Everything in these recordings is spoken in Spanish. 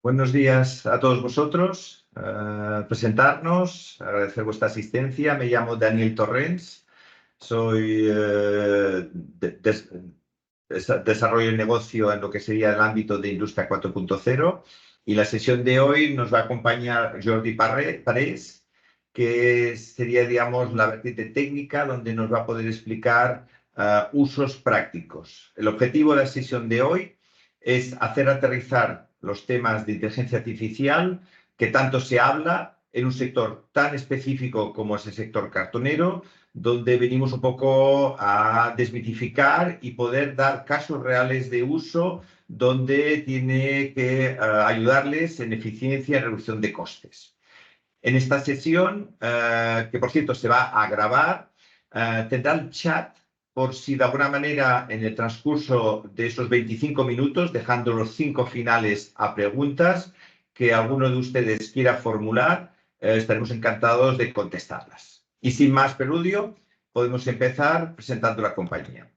Buenos días a todos vosotros. Presentarnos, agradecer vuestra asistencia. Me llamo Daniel Torrens, soy desarrollo de negocio en lo que sería el ámbito de Industria 4.0 y la sesión de hoy nos va a acompañar Jordi Parés, que sería, digamos, la vertiente técnica donde nos va a poder explicar usos prácticos. El objetivo de la sesión de hoy es hacer aterrizar los temas de inteligencia artificial que tanto se habla en un sector tan específico como es el sector cartonero, donde venimos un poco a desmitificar y poder dar casos reales de uso donde tiene que ayudarles en eficiencia y reducción de costes. En esta sesión, que por cierto se va a grabar, tendrá el chat por si de alguna manera en el transcurso de esos 25 minutos, dejando los 5 finales a preguntas que alguno de ustedes quiera formular, estaremos encantados de contestarlas. Y sin más preludio, podemos empezar presentando la compañía.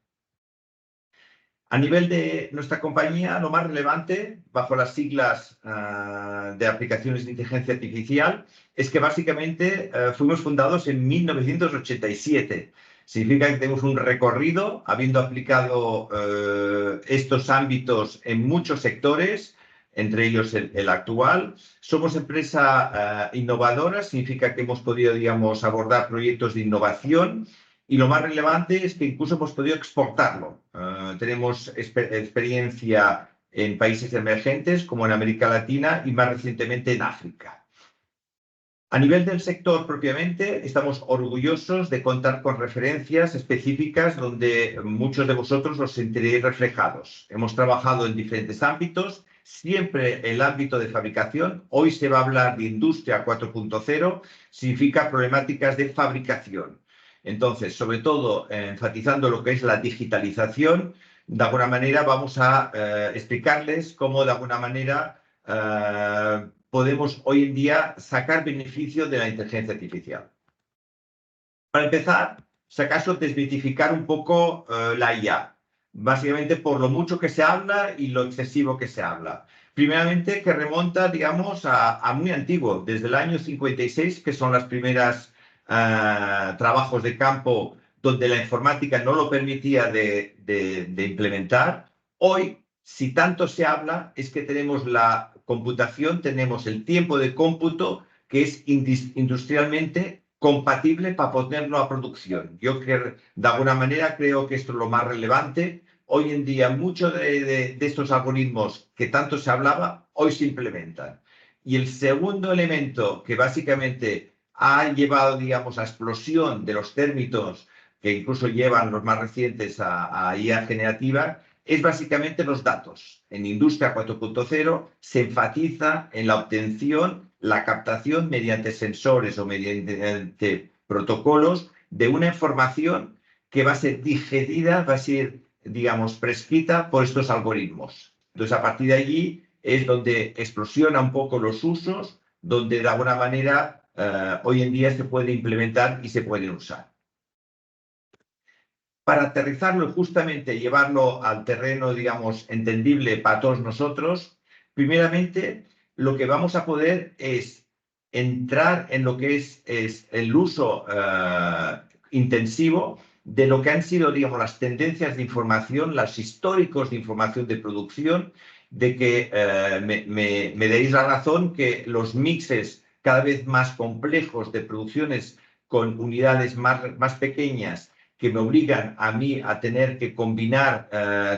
A nivel de nuestra compañía, lo más relevante, bajo las siglas de aplicaciones de inteligencia artificial, es que básicamente fuimos fundados en 1987. Significa que tenemos un recorrido, habiendo aplicado estos ámbitos en muchos sectores, entre ellos el actual. Somos empresa innovadora, significa que hemos podido, digamos, abordar proyectos de innovación. Y lo más relevante es que incluso hemos podido exportarlo. Tenemos experiencia en países emergentes como en América Latina y más recientemente en África. A nivel del sector propiamente, estamos orgullosos de contar con referencias específicas donde muchos de vosotros os sentiréis reflejados. Hemos trabajado en diferentes ámbitos, siempre el ámbito de fabricación. Hoy se va a hablar de Industria 4.0, significa problemáticas de fabricación. Entonces, sobre todo, enfatizando lo que es la digitalización, de alguna manera vamos a explicarles cómo de alguna manera podemos hoy en día sacar beneficio de la inteligencia artificial. Para empezar, si acaso desmitificar un poco la IA, básicamente por lo mucho que se habla y lo excesivo que se habla. Primeramente, que remonta, digamos, a muy antiguo, desde el año 56, que son las primeras trabajos de campo donde la informática no lo permitía de implementar. Hoy, si tanto se habla, es que tenemos la computación, tenemos el tiempo de cómputo que es industrialmente compatible para ponerlo a producción. Yo que de alguna manera creo que esto es lo más relevante. Hoy en día muchos de estos algoritmos que tanto se hablaba, hoy se implementan. Y el segundo elemento que básicamente ha llevado, digamos, a explosión de los términos que incluso llevan los más recientes a IA generativa, es básicamente los datos. En Industria 4.0 se enfatiza en la obtención, la captación mediante sensores o mediante protocolos de una información que va a ser digerida, va a ser, digamos, prescrita por estos algoritmos. Entonces, a partir de allí es donde explosiona un poco los usos, donde de alguna manera hoy en día se puede implementar y se pueden usar. Para aterrizarlo y justamente llevarlo al terreno, digamos, entendible para todos nosotros, primeramente lo que vamos a poder es entrar en lo que es el uso intensivo de lo que han sido, digamos, las tendencias de información, los históricos de información de producción, de que me deis la razón que los mixes cada vez más complejos de producciones con unidades más pequeñas que me obligan a mí a tener que combinar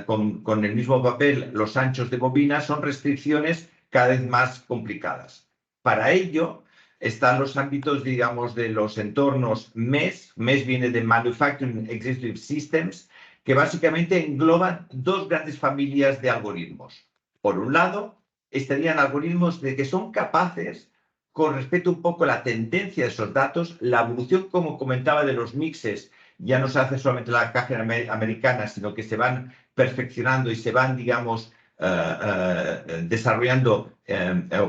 con el mismo papel los anchos de bobina, son restricciones cada vez más complicadas. Para ello están los ámbitos, digamos, de los entornos MES. MES viene de Manufacturing Executive Systems, que básicamente engloban dos grandes familias de algoritmos. Por un lado, estarían algoritmos de que son capaces, con respecto un poco a la tendencia de esos datos, la evolución, como comentaba, de los mixes, ya no se hace solamente la caja americana, sino que se van perfeccionando y se van, digamos, desarrollando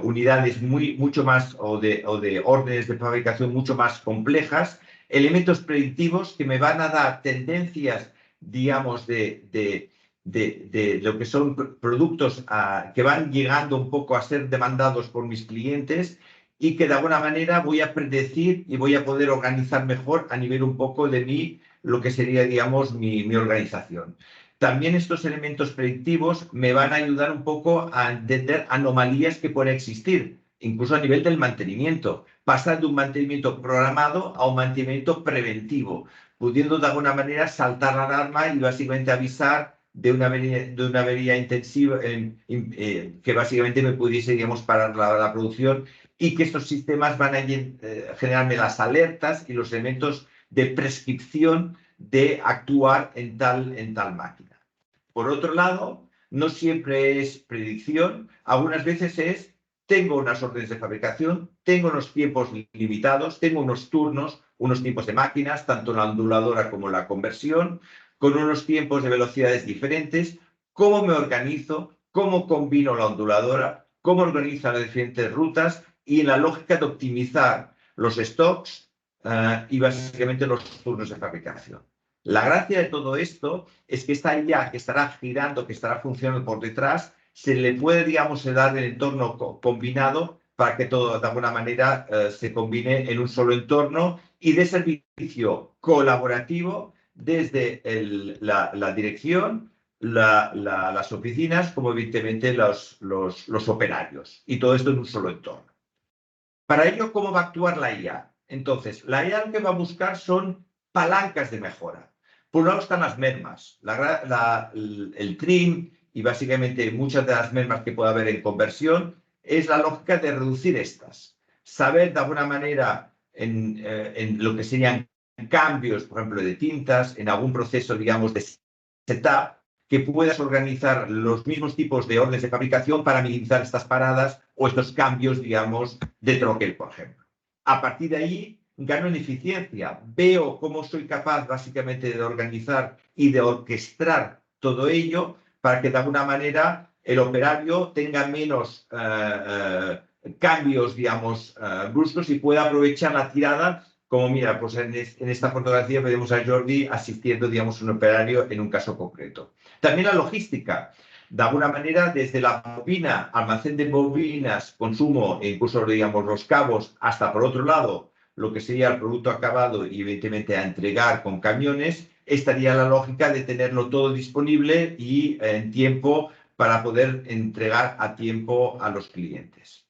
unidades mucho más o de órdenes de fabricación mucho más complejas, elementos predictivos que me van a dar tendencias, digamos, de de lo que son productos que van llegando un poco a ser demandados por mis clientes y que de alguna manera voy a predecir y voy a poder organizar mejor a nivel un poco de lo que sería, digamos, mi organización. También estos elementos predictivos me van a ayudar un poco a entender anomalías que pueden existir, incluso a nivel del mantenimiento, pasar de un mantenimiento programado a un mantenimiento preventivo, pudiendo de alguna manera saltar la alarma y básicamente avisar de una avería intensiva que básicamente me pudiese, digamos, parar la producción, y que estos sistemas van a generarme las alertas y los elementos de prescripción de actuar en tal máquina. Por otro lado, no siempre es predicción, algunas veces tengo unas órdenes de fabricación, tengo unos tiempos limitados, tengo unos turnos, unos tiempos de máquinas, tanto la onduladora como la conversión, con unos tiempos de velocidades diferentes. ¿Cómo me organizo? ¿Cómo combino la onduladora? ¿Cómo organizo las diferentes rutas? Y la lógica de optimizar los stocks y básicamente los turnos de fabricación. La gracia de todo esto es que esta IA que estará girando, que estará funcionando por detrás, se le puede, digamos, dar el entorno combinado para que todo de alguna manera se combine en un solo entorno y de servicio colaborativo desde la dirección, las oficinas, como evidentemente los operarios. Y todo esto en un solo entorno. Para ello, ¿cómo va a actuar la IA? Entonces, la IA lo que va a buscar son palancas de mejora. Por un lado están las mermas, el trim y básicamente muchas de las mermas que puede haber en conversión, es la lógica de reducir estas. Saber de alguna manera en lo que serían cambios, por ejemplo, de tintas, en algún proceso, digamos, de setup, que puedas organizar los mismos tipos de órdenes de fabricación para minimizar estas paradas o estos cambios, digamos, de troquel, por ejemplo. A partir de ahí, gano en eficiencia, veo cómo soy capaz básicamente de organizar y de orquestar todo ello para que de alguna manera el operario tenga menos cambios, digamos, bruscos y pueda aprovechar la tirada. Como mira, pues en esta fotografía vemos a Jordi asistiendo, digamos, a un operario en un caso concreto. También la logística. De alguna manera, desde la bobina, almacén de bobinas, consumo e incluso, digamos, los cabos, hasta por otro lado, lo que sería el producto acabado y evidentemente a entregar con camiones, estaría la lógica de tenerlo todo disponible y en tiempo para poder entregar a tiempo a los clientes.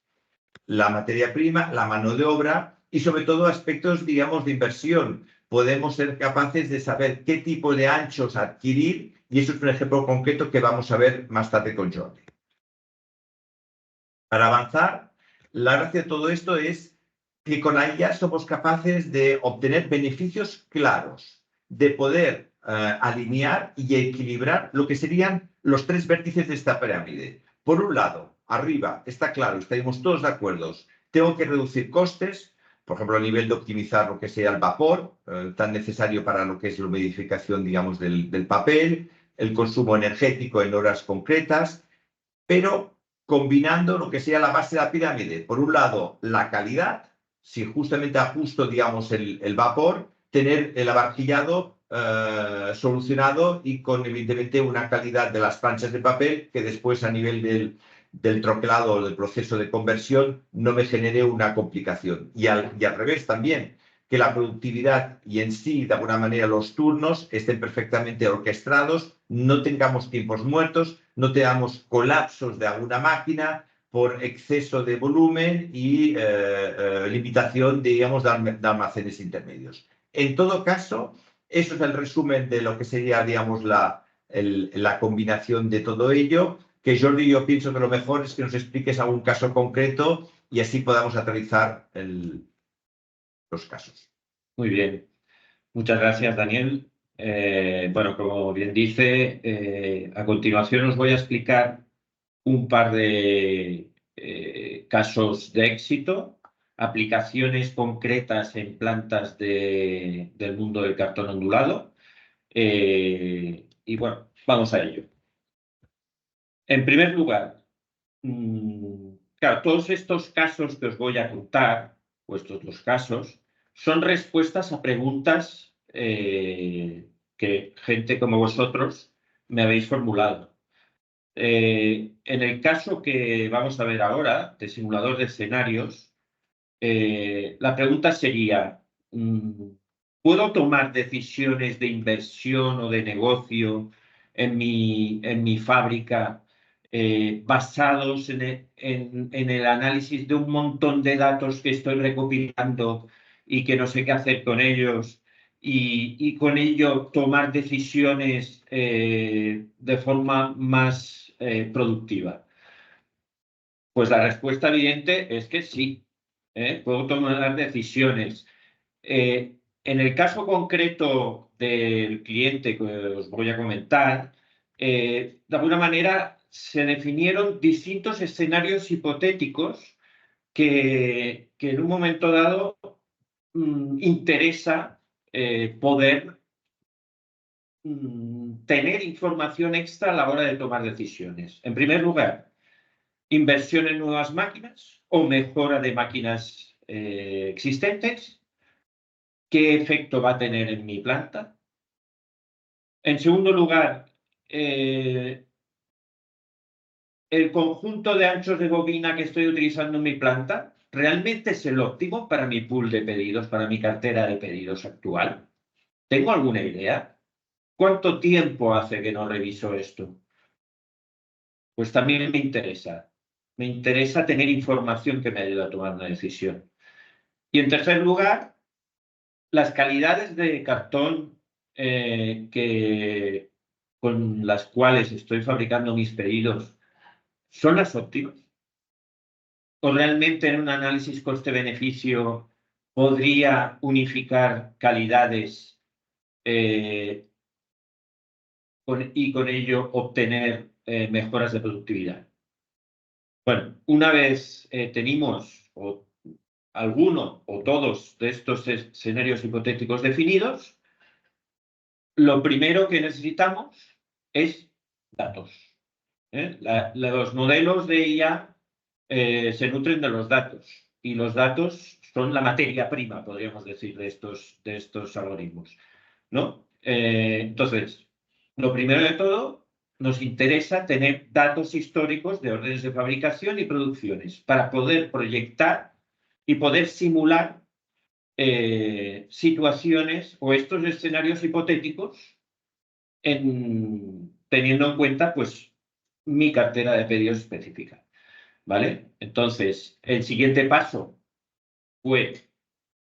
La materia prima, la mano de obra y sobre todo aspectos, digamos, de inversión. Podemos ser capaces de saber qué tipo de anchos adquirir y eso es un ejemplo concreto que vamos a ver más tarde con Jordi. Para avanzar, la gracia de todo esto es que con la IA somos capaces de obtener beneficios claros, de poder alinear y equilibrar lo que serían los tres vértices de esta pirámide. Por un lado, arriba, está claro, estaremos todos de acuerdo, tengo que reducir costes, por ejemplo, a nivel de optimizar lo que sea el vapor, tan necesario para lo que es la humidificación, digamos, del papel, el consumo energético en horas concretas, pero combinando lo que sea la base de la pirámide. Por un lado, la calidad, si justamente ajusto, digamos, el vapor, tener el abarquillado solucionado y con, evidentemente, una calidad de las planchas de papel que después a nivel del troquelado o del proceso de conversión no me genere una complicación. Y al revés también, que la productividad y en sí, de alguna manera, los turnos estén perfectamente orquestados, no tengamos tiempos muertos, no tengamos colapsos de alguna máquina por exceso de volumen y limitación, digamos, de almacenes intermedios. En todo caso, eso es el resumen de lo que sería, digamos, la combinación de todo ello, que Jordi, yo pienso que lo mejor es que nos expliques algún caso concreto y así podamos aterrizar los casos. Muy bien. Muchas gracias, Daniel. Bueno, como bien dice, a continuación os voy a explicar un par de casos de éxito, aplicaciones concretas en plantas del mundo del cartón ondulado. Y bueno, vamos a ello. En primer lugar, claro, todos estos casos que os voy a contar, o estos dos casos, son respuestas a preguntas que gente como vosotros me habéis formulado. En el caso que vamos a ver ahora, de simulador de escenarios, la pregunta sería, ¿puedo tomar decisiones de inversión o de negocio en mi fábrica basados en el análisis de un montón de datos que estoy recopilando y que no sé qué hacer con ellos? Y con ello tomar decisiones de forma más productiva. Pues la respuesta evidente es que sí, puedo tomar decisiones. En el caso concreto del cliente que os voy a comentar, de alguna manera se definieron distintos escenarios hipotéticos que en un momento dado interesa poder tener información extra a la hora de tomar decisiones. En primer lugar, inversión en nuevas máquinas o mejora de máquinas existentes. ¿Qué efecto va a tener en mi planta? En segundo lugar, el conjunto de anchos de bobina que estoy utilizando en mi planta, ¿realmente es el óptimo para mi pool de pedidos, para mi cartera de pedidos actual? ¿Tengo alguna idea? ¿Cuánto tiempo hace que no reviso esto? Pues también me interesa. Me interesa tener información que me ayude a tomar una decisión. Y en tercer lugar, las calidades de cartón con las cuales estoy fabricando mis pedidos, ¿son las óptimas? ¿O realmente en un análisis coste-beneficio podría unificar calidades y con ello obtener mejoras de productividad? Bueno, una vez tenemos alguno o todos de estos escenarios hipotéticos definidos, lo primero que necesitamos es datos. Los modelos de IA se nutren de los datos y los datos son la materia prima, podríamos decir, de estos algoritmos, ¿no? Entonces, lo primero de todo, nos interesa tener datos históricos de órdenes de fabricación y producciones para poder proyectar y poder simular situaciones o estos escenarios hipotéticos teniendo en cuenta pues mi cartera de pedidos específica, ¿vale? Entonces, el siguiente paso fue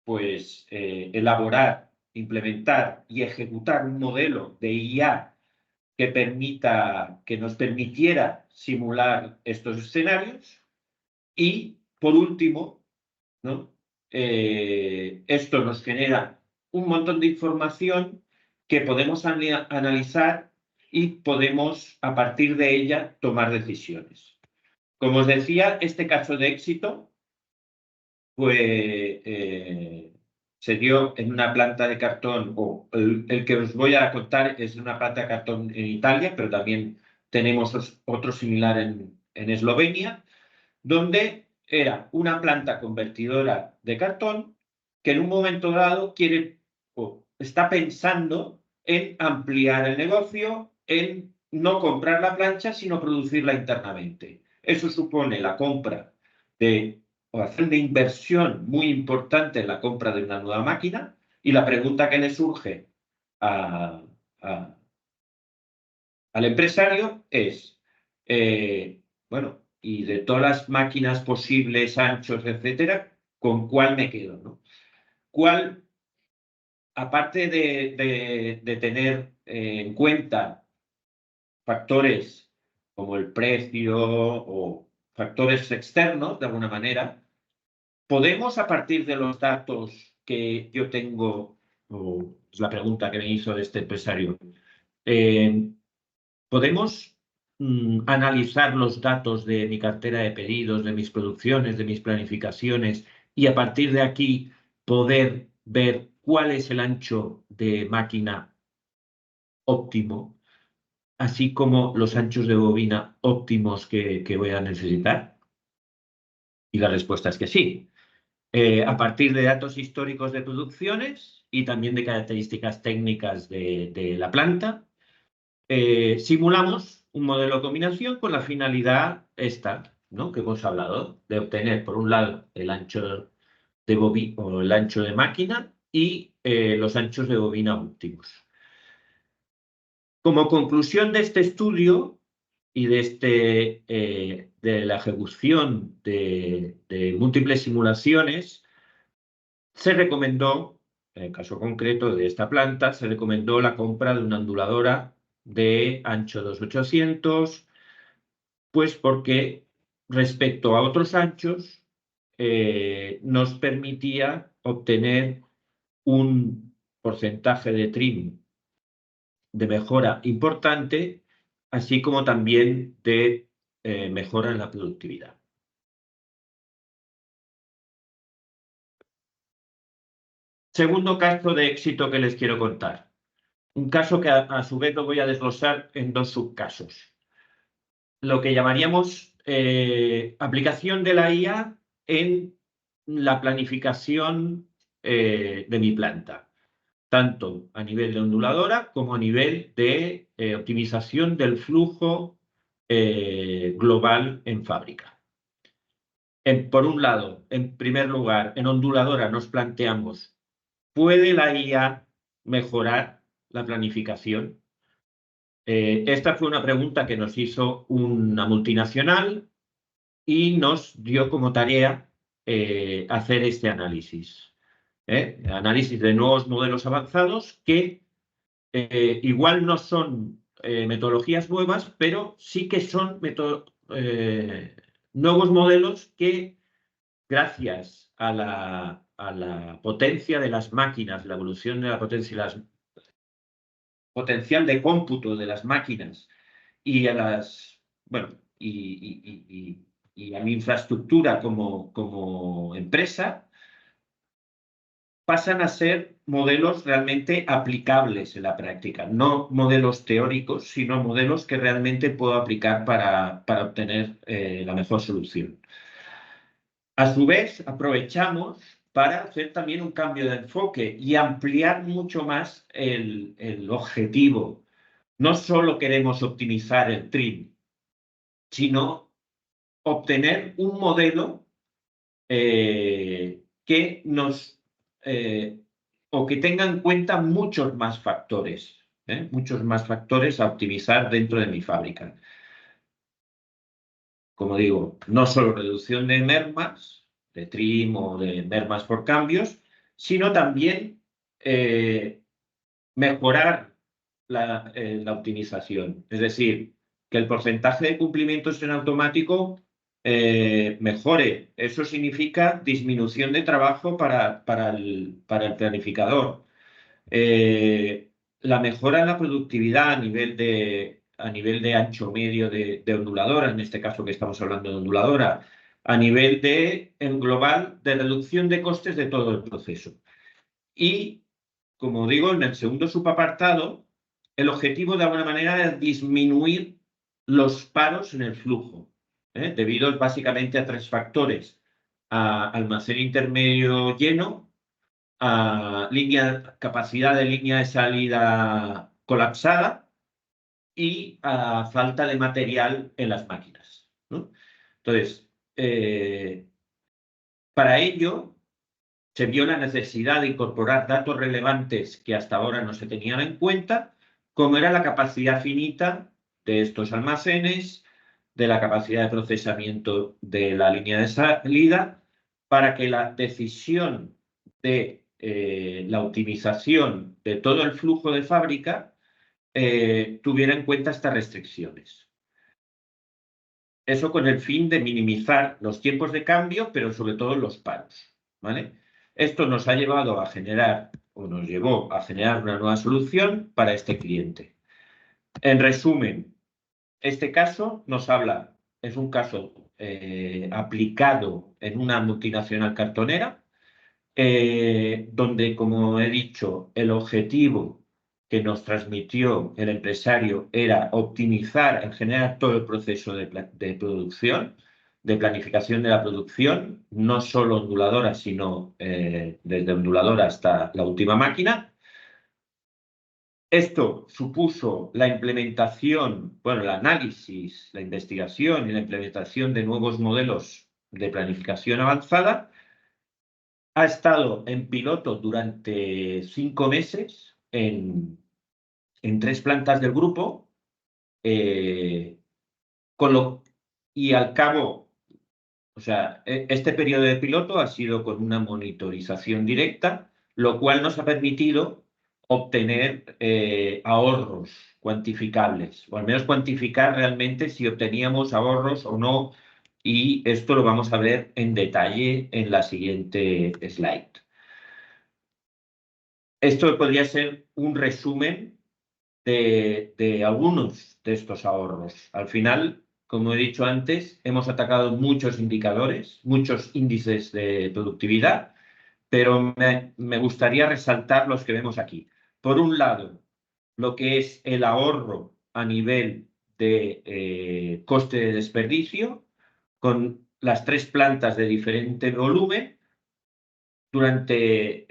pues elaborar, implementar y ejecutar un modelo de IA que nos permitiera simular estos escenarios y, por último, ¿no? Esto nos genera un montón de información que podemos analizar y podemos, a partir de ella, tomar decisiones. Como os decía, este caso de éxito se dio en una planta de cartón, o el que os voy a contar es una planta de cartón en Italia, pero también tenemos otro similar en Eslovenia, donde era una planta convertidora de cartón que en un momento dado quiere o está pensando en ampliar el negocio, en no comprar la plancha, sino producirla internamente. Eso supone la compra o hacer una inversión muy importante en la compra de una nueva máquina, y la pregunta que le surge al empresario es, bueno, y de todas las máquinas posibles, anchos, etcétera, ¿con cuál me quedo, no? ¿Cuál, aparte de tener en cuenta factores como el precio o factores externos, de alguna manera, podemos, a partir de los datos que yo tengo, o es la pregunta que me hizo este empresario, podemos analizar los datos de mi cartera de pedidos, de mis producciones, de mis planificaciones, y a partir de aquí poder ver cuál es el ancho de máquina óptimo, así como los anchos de bobina óptimos que voy a necesitar? Y la respuesta es que sí. A partir de datos históricos de producciones y también de características técnicas de la planta, simulamos un modelo de combinación con la finalidad esta, ¿no?, que hemos hablado, de obtener, por un lado, el ancho de bobina o el ancho de máquina y los anchos de bobina óptimos. Como conclusión de este estudio y de la ejecución de múltiples simulaciones, se recomendó, en el caso concreto de esta planta, se recomendó la compra de una onduladora de ancho 2800, pues porque respecto a otros anchos nos permitía obtener un porcentaje de trim de mejora importante, así como también de mejora en la productividad. Segundo caso de éxito que les quiero contar. Un caso que a su vez lo voy a desglosar en dos subcasos. Lo que llamaríamos aplicación de la IA en la planificación de mi planta, tanto a nivel de onduladora como a nivel de optimización del flujo global en fábrica. Por un lado, en primer lugar, en onduladora nos planteamos, ¿puede la IA mejorar la planificación? Esta fue una pregunta que nos hizo una multinacional y nos dio como tarea hacer este análisis. Análisis de nuevos modelos avanzados que igual no son metodologías nuevas, pero sí que son nuevos modelos que, gracias a la potencia de las máquinas, la evolución de la potencia y potencial de cómputo de las máquinas y a a mi infraestructura como empresa, pasan a ser modelos realmente aplicables en la práctica, no modelos teóricos, sino modelos que realmente puedo aplicar para obtener la mejor solución. A su vez, aprovechamos para hacer también un cambio de enfoque y ampliar mucho más el objetivo. No solo queremos optimizar el trim, sino obtener un modelo que nos o que tenga en cuenta muchos más factores a optimizar dentro de mi fábrica. Como digo, no solo reducción de mermas, de trim o de mermas por cambios, sino también mejorar la optimización. Es decir, que el porcentaje de cumplimientos en automático mejore. Eso significa disminución de trabajo para el planificador. La mejora en la productividad a nivel de ancho medio de onduladora, en este caso que estamos hablando de onduladora, a nivel en global de reducción de costes de todo el proceso. Y, como digo, en el segundo subapartado, el objetivo de alguna manera es disminuir los paros en el flujo, debido básicamente a tres factores: a almacén intermedio lleno, a capacidad de línea de salida colapsada y a falta de material en las máquinas, ¿no? Entonces, para ello se vio la necesidad de incorporar datos relevantes que hasta ahora no se tenían en cuenta, como era la capacidad finita de estos almacenes, de la capacidad de procesamiento de la línea de salida, para que la decisión de la optimización de todo el flujo de fábrica tuviera en cuenta estas restricciones. Eso con el fin de minimizar los tiempos de cambio, pero sobre todo los paros, ¿vale? Esto nos ha llevado a generar, o nos llevó a generar una nueva solución para este cliente. En resumen, este caso nos habla, es un caso aplicado en una multinacional cartonera, donde, como he dicho, el objetivo que nos transmitió el empresario era optimizar en general todo el proceso de producción, de planificación de la producción, no solo onduladora, sino desde onduladora hasta la última máquina. Esto supuso la implementación, bueno, el análisis, la investigación y la implementación de nuevos modelos de planificación avanzada. Ha estado en piloto durante 5 meses en 3 plantas del grupo, y al cabo, o sea, este periodo de piloto ha sido con una monitorización directa, lo cual nos ha permitido obtener ahorros cuantificables, o al menos cuantificar realmente si obteníamos ahorros o no, y esto lo vamos a ver en detalle en la siguiente slide. Esto podría ser un resumen de algunos de estos ahorros. Al final, como he dicho antes, hemos atacado muchos indicadores, muchos índices de productividad, pero me gustaría resaltar los que vemos aquí. Por un lado, lo que es el ahorro a nivel de coste de desperdicio, con las 3 plantas de diferente volumen durante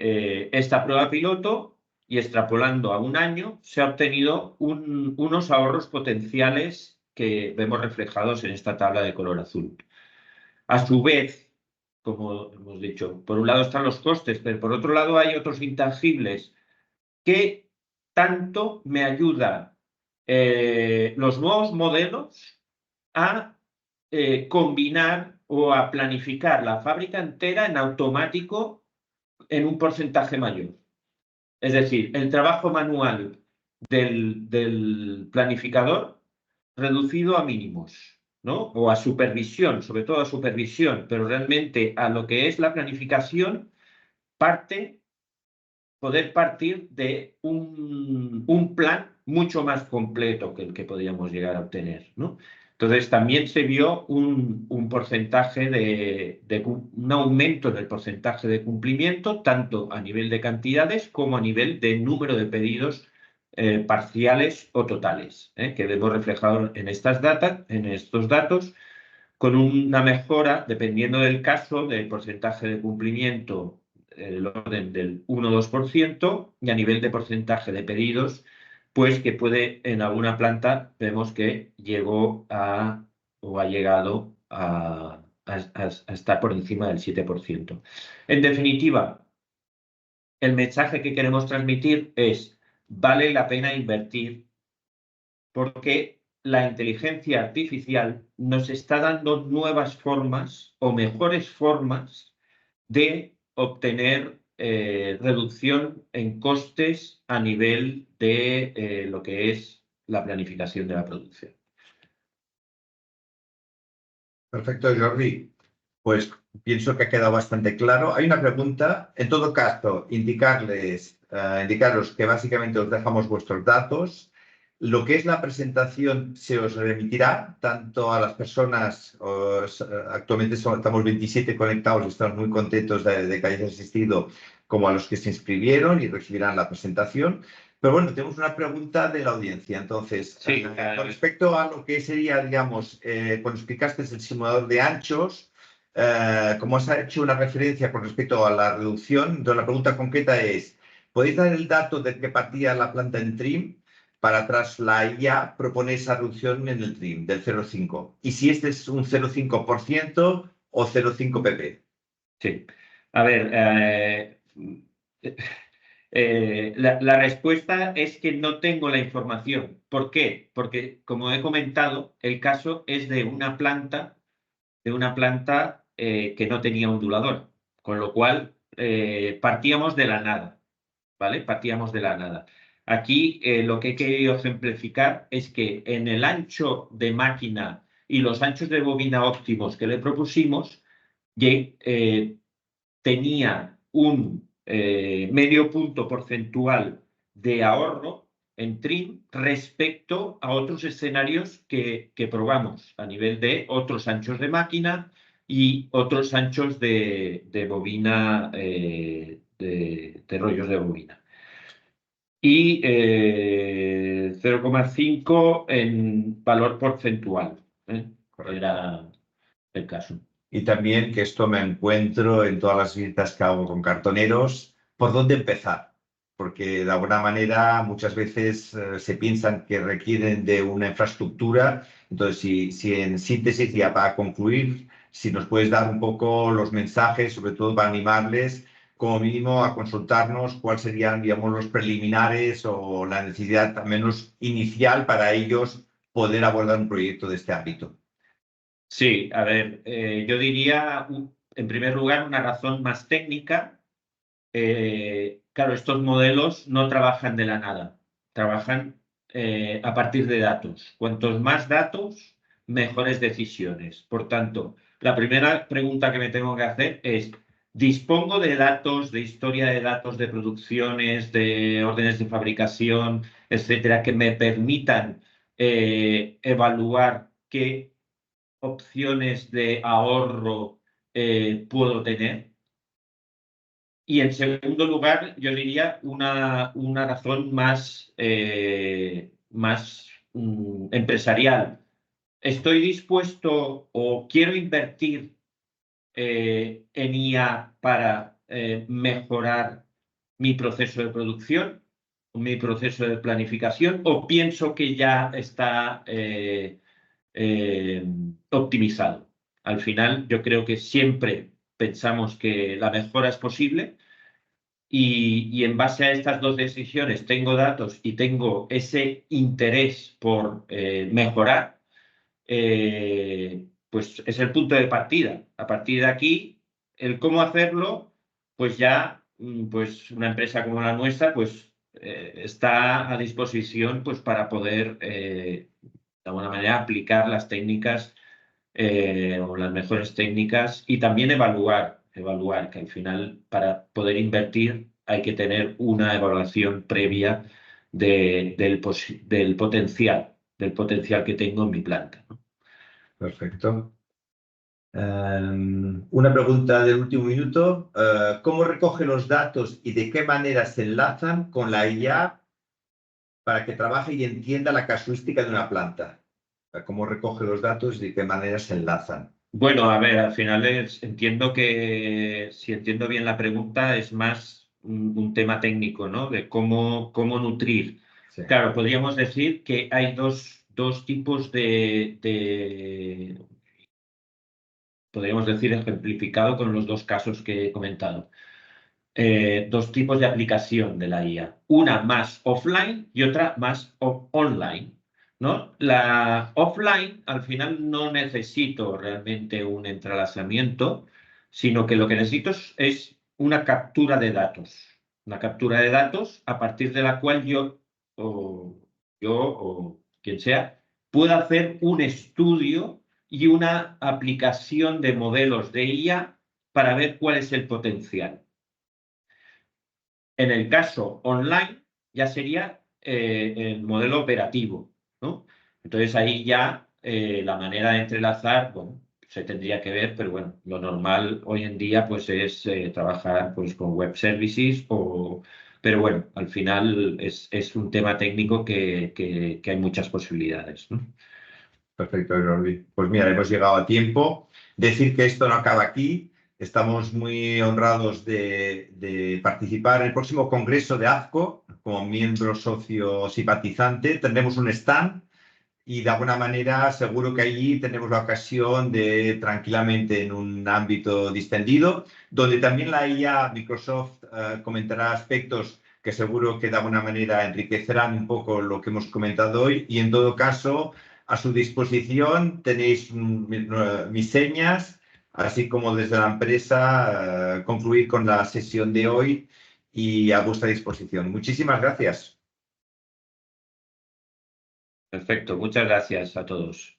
esta prueba piloto y extrapolando a un año, se ha obtenido unos ahorros potenciales que vemos reflejados en esta tabla de color azul. A su vez, como hemos dicho, por un lado están los costes, pero por otro lado hay otros intangibles que tanto me ayudan los nuevos modelos a combinar o a planificar la fábrica entera en automático en un porcentaje mayor. Es decir, el trabajo manual del planificador reducido a mínimos, ¿no? O a supervisión, sobre todo a supervisión, pero realmente a lo que es la planificación, poder partir de un plan mucho más completo que el que podíamos llegar a obtener, ¿no? Entonces también se vio un porcentaje un aumento del porcentaje de cumplimiento, tanto a nivel de cantidades como a nivel de número de pedidos parciales o totales, que vemos reflejado en estos datos, con una mejora, dependiendo del caso, del porcentaje de cumplimiento el orden del 1-2%, y a nivel de porcentaje de pedidos, pues que puede, en alguna planta, vemos que llegó o ha llegado a estar por encima del 7%. En definitiva, el mensaje que queremos transmitir es: vale la pena invertir porque la inteligencia artificial nos está dando nuevas formas o mejores formas de obtener reducción en costes a nivel de lo que es la planificación de la producción. Perfecto, Jordi. Pues pienso que ha quedado bastante claro. Hay una pregunta. En todo caso, indicaros que básicamente os dejamos vuestros datos. Lo que es la presentación se os remitirá tanto a las personas, actualmente estamos 27 conectados, estamos muy contentos de que hayáis asistido, como a los que se inscribieron y recibirán la presentación. Pero bueno, tenemos una pregunta de la audiencia. Entonces, Sí, con respecto a lo que sería, digamos, cuando explicaste el simulador de anchos, como has hecho una referencia con respecto a la reducción, entonces la pregunta concreta es: ¿podéis dar el dato de que partía la planta en trim para tras la IA proponer esa reducción en el trim del 0,5? Y si este es un 0,5% o 0,5 pp. Sí. A ver, la respuesta es que no tengo la información. ¿Por qué? Porque, como he comentado, el caso es de una planta que no tenía ondulador, con lo cual partíamos de la nada, ¿vale? Partíamos de la nada. Aquí lo que he querido ejemplificar es que en el ancho de máquina y los anchos de bobina óptimos que le propusimos, tenía un medio punto porcentual de ahorro en trim respecto a otros escenarios que probamos a nivel de otros anchos de máquina y otros anchos de bobina, de rollos de bobina. Y 0,5 en valor porcentual. Era el caso. Y también que esto me encuentro en todas las visitas que hago con cartoneros, ¿por dónde empezar? porque de alguna manera muchas veces se piensan que requieren de una infraestructura. Entonces, si en síntesis, ya para concluir, si nos puedes dar un poco los mensajes, sobre todo para animarles, como mínimo, a consultarnos cuáles serían, digamos, los preliminares o la necesidad, al menos inicial, para ellos poder abordar un proyecto de este ámbito. Sí, a ver, yo diría, en primer lugar, una razón más técnica. Claro, estos modelos no trabajan de la nada, trabajan a partir de datos. Cuantos más datos, mejores decisiones. Por tanto, la primera pregunta que me tengo que hacer es, ¿dispongo de datos, de historia de datos, de producciones, de órdenes de fabricación, etcétera, que me permitan evaluar qué opciones de ahorro puedo tener? Y en segundo lugar, yo diría una razón más empresarial. ¿Estoy dispuesto o quiero invertir en IA para mejorar mi proceso de producción, mi proceso de planificación, o pienso que ya está optimizado? Al final, yo creo que siempre pensamos que la mejora es posible. Y en base a estas dos decisiones tengo datos y tengo ese interés por mejorar, pues es el punto de partida. A partir de aquí, el cómo hacerlo, pues ya pues una empresa como la nuestra pues está a disposición pues para poder de alguna manera aplicar las técnicas o las mejores técnicas y también evaluar, que al final para poder invertir hay que tener una evaluación previa del potencial que tengo en mi planta, ¿no? Perfecto. Una pregunta del último minuto. ¿Cómo recoge los datos y de qué manera se enlazan con la IA para que trabaje y entienda la casuística de una planta? ¿Cómo recoge los datos y de qué manera se enlazan? Bueno, a ver, al final entiendo que, si entiendo bien la pregunta, es más un tema técnico, ¿no? De cómo nutrir. Sí. Claro, podríamos decir que hay dos tipos podríamos decir, ejemplificado con los dos casos que he comentado. Dos tipos de aplicación de la IA. Una más offline y otra más online, ¿no? La offline, al final, no necesito realmente un entrelazamiento, sino que lo que necesito es una captura de datos. Una captura de datos a partir de la cual yo o quien sea pueda hacer un estudio y una aplicación de modelos de IA para ver cuál es el potencial. En el caso online ya sería el modelo operativo, ¿no? Entonces ahí ya la manera de entrelazar, bueno, se tendría que ver, pero bueno, lo normal hoy en día pues es trabajar pues con web services pero bueno, al final es un tema técnico que hay muchas posibilidades, ¿no? Perfecto, Jordi. Pues mira, hemos llegado a tiempo. Decir que esto no acaba aquí. Estamos muy honrados de participar en el próximo congreso de AZCO como miembro socio simpatizante. Tendremos un stand y de alguna manera seguro que allí tenemos la ocasión de tranquilamente en un ámbito distendido, donde también la IA Microsoft comentará aspectos que seguro que de alguna manera enriquecerán un poco lo que hemos comentado hoy y en todo caso a su disposición tenéis mis señas, así como desde la empresa concluir con la sesión de hoy y a vuestra disposición. Muchísimas gracias. Perfecto, muchas gracias a todos.